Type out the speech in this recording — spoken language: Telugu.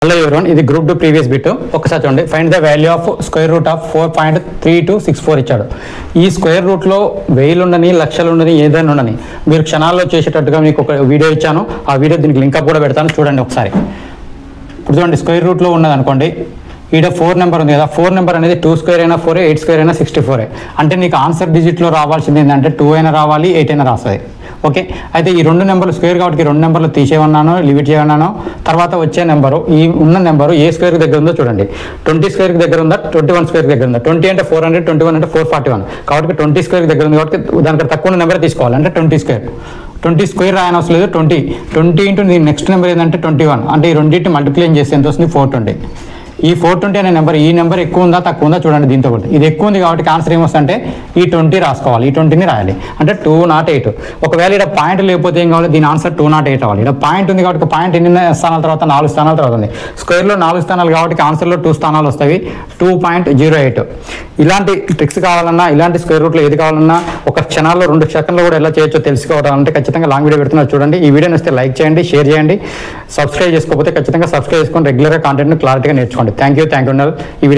హలో ఎవరీవన్, ఇది గ్రూప్ 2 ప్రీవియస్ బిట్. ఒకసారి చూడండి. Find the value of square root of 4.3264 ఇచ్చాడు. ఈ స్క్వేర్ రూట్లో 1000 ఉండని, లక్షలు ఉండని, ఏదైనా ఉండని మీరు క్షణాల్లో చేసేటట్టుగా మీకు ఒక వీడియో ఇచ్చాను. ఆ వీడియో దీనికి లింక్ అప్ కూడా పెడతాను, చూడండి ఒకసారి. ఇప్పుడు చూడండి, స్క్వేర్ రూట్లో ఉన్నది అనుకోండి. ఈడ 4 నెంబర్ ఉంది కదా, 4 నెంబర్ అనేది 2 స్క్వేర్ అయినా 4, 8 స్క్వేర్ అయినా 64. అంటే నీకు ఆన్సర్ డిజిట్లో రావాల్సింది ఏంటంటే 2 అయినా రావాలి, 8 అయినా రాస్తుంది. ఓకే, అయితే ఈ 2 నెంబర్లు స్క్వేర్ కాబట్టి 2 నెంబర్లు తీసేయమన్నాను, లిమిట్ చేయమన్నాను. తర్వాత వచ్చే నెంబరు, ఈ ఉన్న నెంబరు ఏ స్క్వేర్కి దగ్గర ఉందో చూడండి. 20 స్క్వేర్కి దగ్గర ఉందా, 21 స్క్వేర్కి దగ్గర ఉందా? 20 అంటే 400, 21 అంటే 441. కాబట్టి 20 స్క్వేర్కి దగ్గర ఉంది కాబట్టి దానికి తక్కువ ఉన్న నెంబర్ తీసుకోవాలి. అంటే 20 స్క్వేర్. 20 స్క్వేర్ రాయని అవసరం లేదు. 20 ఇంటూ దీని నెక్స్ట్ నెంబర్ ఏంటంటే 21. అంటే ఈ రెండింటి మల్టిప్లై చేస్తే ఎంత వస్తుంది? 420. ఈ 420 అనే నెంబర్, ఈ నెంబర్ ఎక్కువ ఉందా తక్కువ ఉందా చూడండి. దీంతో కూడా ఇది ఎక్కువ ఉంది కాబట్టి ఆన్సర్ ఏమొస్తుందంటే ఈ 20 రాసుకోవాలి. ఈ 20ని రాయాలి. అంటే 208. ఒకవేళ ఇక్కడ పాయింట్ లేకపోతే ఏం కావాలి? దీని ఆన్సర్ 208 అవ్వాలి. ఇక్కడ పాయింట్ ఉంది కాబట్టి పాయింట్ ఎన్ని స్థానాల తర్వాత? 4 స్థానాల తర్వాత ఉంది. స్క్వేర్లో 4 స్థానాలు కాబట్టి ఆన్సర్లో 2 స్థానాలు వస్తాయి. 2.08. ఇలాంటి ట్రిక్స్ కావాలన్నా, ఇలాంటి స్క్వేర్ రూట్లో ఏది కావాలన్నా ఒక క్షణాల్లో 2 సెకండ్లో కూడా ఎలా చేయొచ్చో తెలుసుకోవాలంటే ఖచ్చితంగా లాంగ్ వీడియో పెడుతున్నారు చూడండి. ఈ వీడియోని వస్తే లైక్ చేయండి, షేర్ చేయండి. సబ్స్క్రైబ్ చేసుకోకపోతే ఖచ్చితంగా సబ్స్క్రైబ్ చేసుకొని రెగ్యులర్గా కాంటెంట్ని క్లారిటీగా నేర్చుకోండి. Thank you. ఈ వీడియో